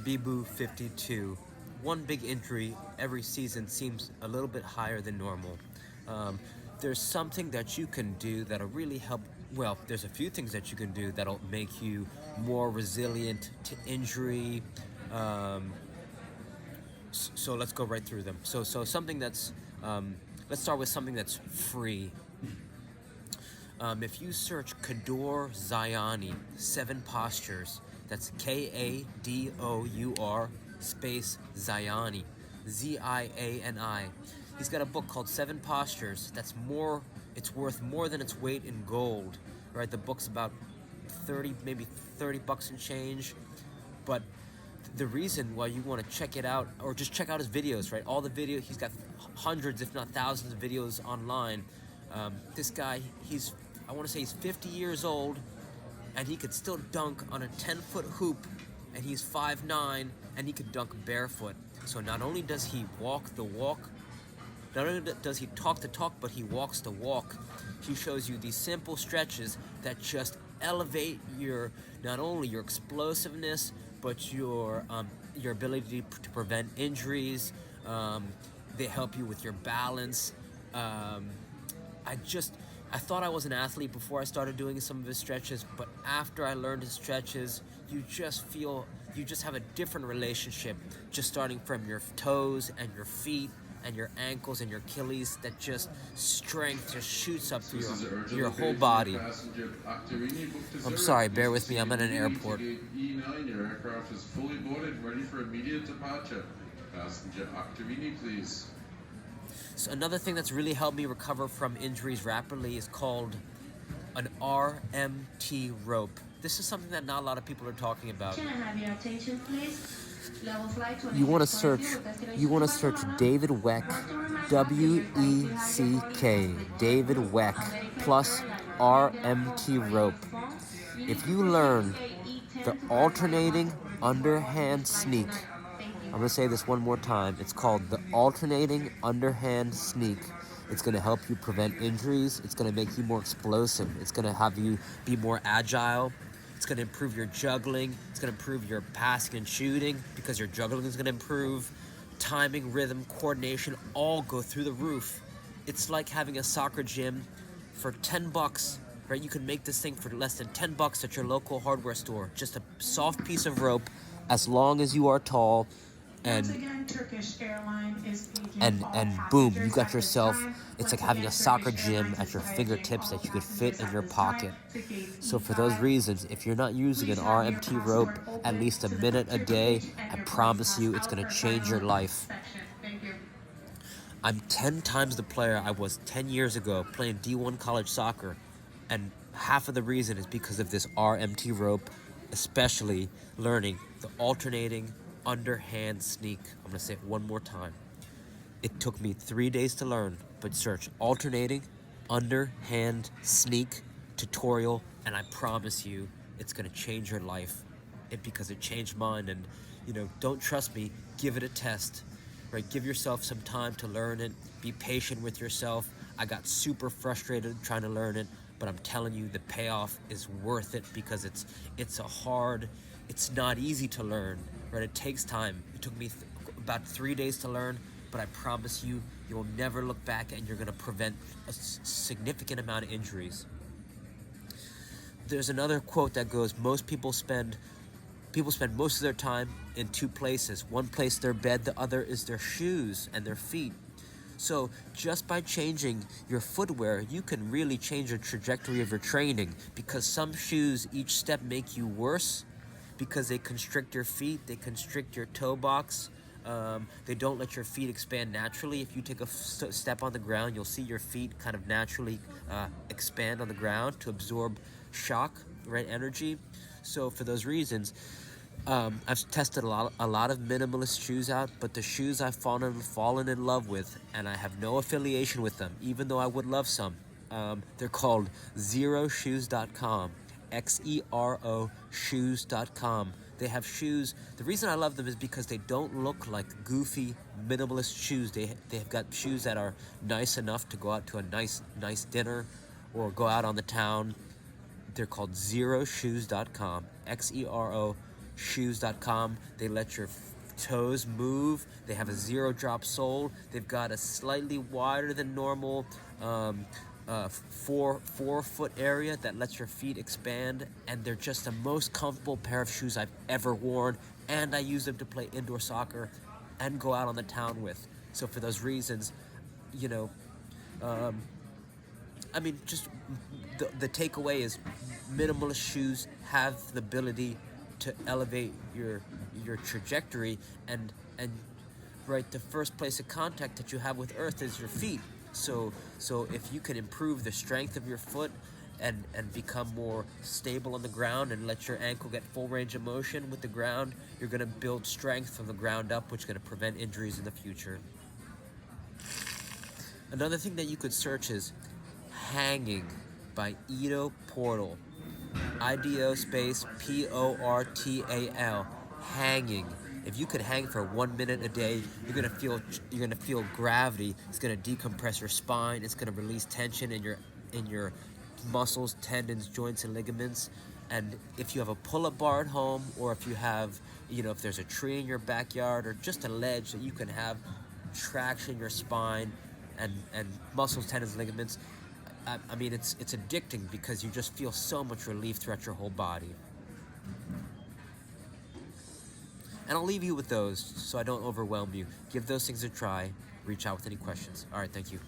Bibu 52. One big injury every season seems a little bit higher than normal. There's something that you can do that'll really help. Well, there's a few things that you can do that'll make you more resilient to injury. Um, so let's go right through them. So something that's let's start with something that's free. If you search Kadour Ziani, 7 postures, that's Kadour space Ziani, Ziani. He's got a book called 7 Postures. It's worth more than its weight in gold, right? The book's about 30, maybe 30 bucks and change, but the reason why you want to check it out, or just check out his videos, right? All the videos, he's got hundreds, if not thousands of videos online. This guy, I want to say he's 50 years old, and he could still dunk on a 10-foot hoop, and he's 5'9", and he could dunk barefoot. So not only does he walk the walk, not only does he talk the talk, but he walks the walk. He shows you these simple stretches that just elevate not only your explosiveness, but your ability to prevent injuries. They help you with your balance. I thought I was an athlete before I started doing some of his stretches, but after I learned his stretches, you just have a different relationship, just starting from your toes and your feet and your ankles and your Achilles, that just strength just shoots up through your whole body. I'm sorry, bear with me, I'm at an airport. E9, your aircraft is fully boarded, ready for immediate departure. Passenger Octarini, please. So another thing that's really helped me recover from injuries rapidly is called an RMT rope. This is something that not a lot of people are talking about. Can I have your attention, please? Level flight You want to search David Weck, W-E-C-K, David Weck, plus RMT rope. If you learn the alternating underhand sneak, I'm going to say this one more time. It's called the alternating underhand sneak. It's going to help you prevent injuries. It's going to make you more explosive. It's going to have you be more agile. It's going to improve your juggling. It's going to improve your passing and shooting, because your juggling is going to improve. Timing, rhythm, coordination, all go through the roof. It's like having a soccer gym for 10 bucks, right? You can make this thing for less than 10 bucks at your local hardware store. Just a soft piece of rope, as long as you are tall, and boom, you got yourself. It's like having a soccer gym at your fingertips that you could fit in your pocket. So for those reasons, if you're not using an RMT rope at least a minute a day, I promise you it's going to change your life. I'm 10 times the player I was 10 years ago playing D1 college soccer, and half of the reason is because of this RMT rope, especially learning the alternating underhand sneak. I'm going to say it one more time. It took me 3 days to learn, but search alternating underhand sneak tutorial, and I promise you it's going to change your life. Because it changed mine. And don't trust me, give it a test, right? Give yourself some time to learn it. Be patient with yourself. I got super frustrated trying to learn it, but I'm telling you, the payoff is worth it, because it's not easy to learn, right? It takes time. It took me about 3 days to learn, but I promise you, you'll never look back, and you're going to prevent a significant amount of injuries. There's another quote that goes, people spend most of their time in 2 places. One place, their bed, the other is their shoes and their feet. So just by changing your footwear, you can really change the trajectory of your training, because some shoes, each step, make you worse because they constrict your feet, they constrict your toe box. They don't let your feet expand naturally. If you take a step on the ground, you'll see your feet kind of naturally expand on the ground to absorb shock, right, energy. So for those reasons, I've tested a lot of minimalist shoes out, but the shoes I've fallen in love with, and I have no affiliation with them, even though I would love some. They're called xeroshoes.com, XERO shoes.com. They have shoes. The reason I love them is because they don't look like goofy minimalist shoes. They've got shoes that are nice enough to go out to a nice dinner or go out on the town. They're called xeroshoes.com, XERO shoes.com. They let your toes move. They have a 0-drop sole. They've got a slightly wider than normal 4-foot area that lets your feet expand, and they're just the most comfortable pair of shoes I've ever worn, and I use them to play indoor soccer and go out on the town with. So for those reasons, you know, I mean, just the takeaway is minimalist shoes have the ability to elevate your trajectory, and right, the first place of contact that you have with earth is your feet. So if you can improve the strength of your foot and become more stable on the ground and let your ankle get full range of motion with the ground, you're going to build strength from the ground up, which is going to prevent injuries in the future. Another thing that you could search is Hanging by Ido Portal. IDO space PORTAL. Hanging. If you could hang for 1 minute a day, you're gonna feel gravity. It's gonna decompress your spine. It's gonna release tension in your muscles, tendons, joints, and ligaments. And if you have a pull-up bar at home, or if you have, if there's a tree in your backyard, or just a ledge that you can have traction in your spine and muscles, tendons, ligaments, I mean, it's addicting because you just feel so much relief throughout your whole body. And I'll leave you with those so I don't overwhelm you. Give those things a try. Reach out with any questions. All right, thank you.